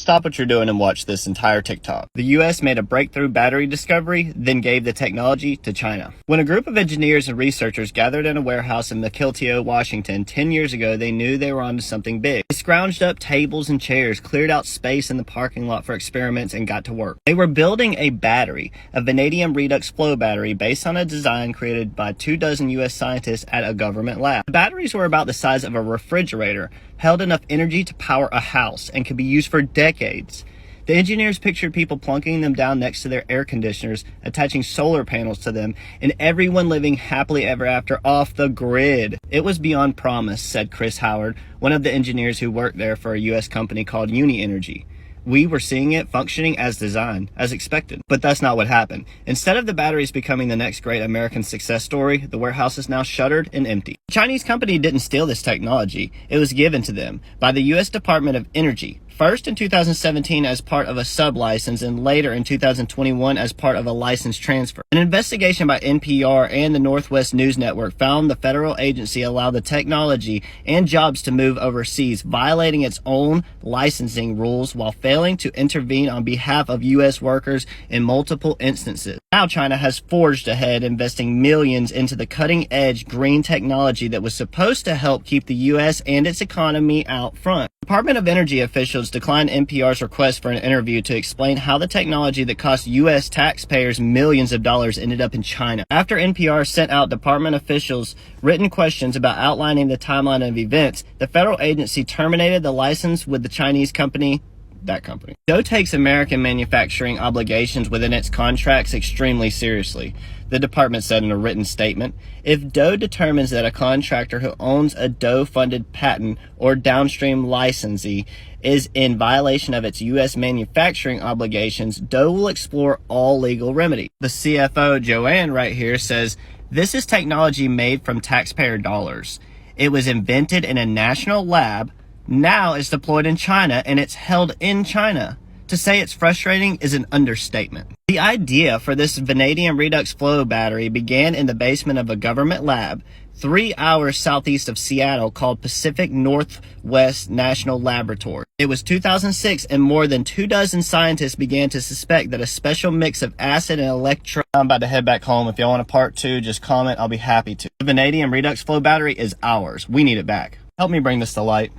Stop what you're doing and watch this entire TikTok. The US made a breakthrough battery discovery, then gave the technology to China. When a group of engineers and researchers gathered in a warehouse in Mukilteo, Washington 10 years ago, they knew they were onto something big. They scrounged up tables and chairs, cleared out space in the parking lot for experiments, and got to work. They were building a battery, a vanadium redox flow battery based on a design created by 24 US scientists at a government lab. The batteries were about the size of a refrigerator, held enough energy to power a house, and could be used for decades. The engineers pictured people plunking them down next to their air conditioners, attaching solar panels to them, and everyone living happily ever after off the grid. It was beyond promise, said Chris Howard, one of the engineers who worked there for a US company called Uni Energy. We were seeing it functioning as designed, as expected. But that's not what happened. Instead of the batteries becoming the next great American success story, the warehouse is now shuttered and empty. The Chinese company didn't steal this technology. It was given to them by the US Department of Energy. First in 2017 as part of a sub-license, and later in 2021 as part of a license transfer. An investigation by NPR and the Northwest News Network found the federal agency allowed the technology and jobs to move overseas, violating its own licensing rules while failing to intervene on behalf of U.S. workers in multiple instances. Now China has forged ahead, investing millions into the cutting-edge green technology that was supposed to help keep the U.S. and its economy out front. Department of Energy officials declined NPR's request for an interview to explain how the technology that cost U.S. taxpayers millions of dollars ended up in China. After NPR sent out department officials written questions about outlining the timeline of events, the federal agency terminated the license with the Chinese company. DOE takes American manufacturing obligations within its contracts extremely seriously, the department said in a written statement. If DOE determines that a contractor who owns a DOE-funded patent or downstream licensee is in violation of its U.S. manufacturing obligations, DOE will explore all legal remedies. The CFO, Joanne, right here says, "This is technology made from taxpayer dollars. It was invented in a national lab. Now it's deployed in China, and it's held in China. To say it's frustrating is an understatement." The idea for this vanadium redox flow battery began in the basement of a government lab 3 hours southeast of Seattle called Pacific Northwest National Laboratory. It was 2006, and more than 24 scientists began to suspect that a special mix of acid and electro... I'm about to head back home. If y'all want a part 2, just comment. I'll be happy to. The vanadium redox flow battery is ours. We need it back. Help me bring this to light.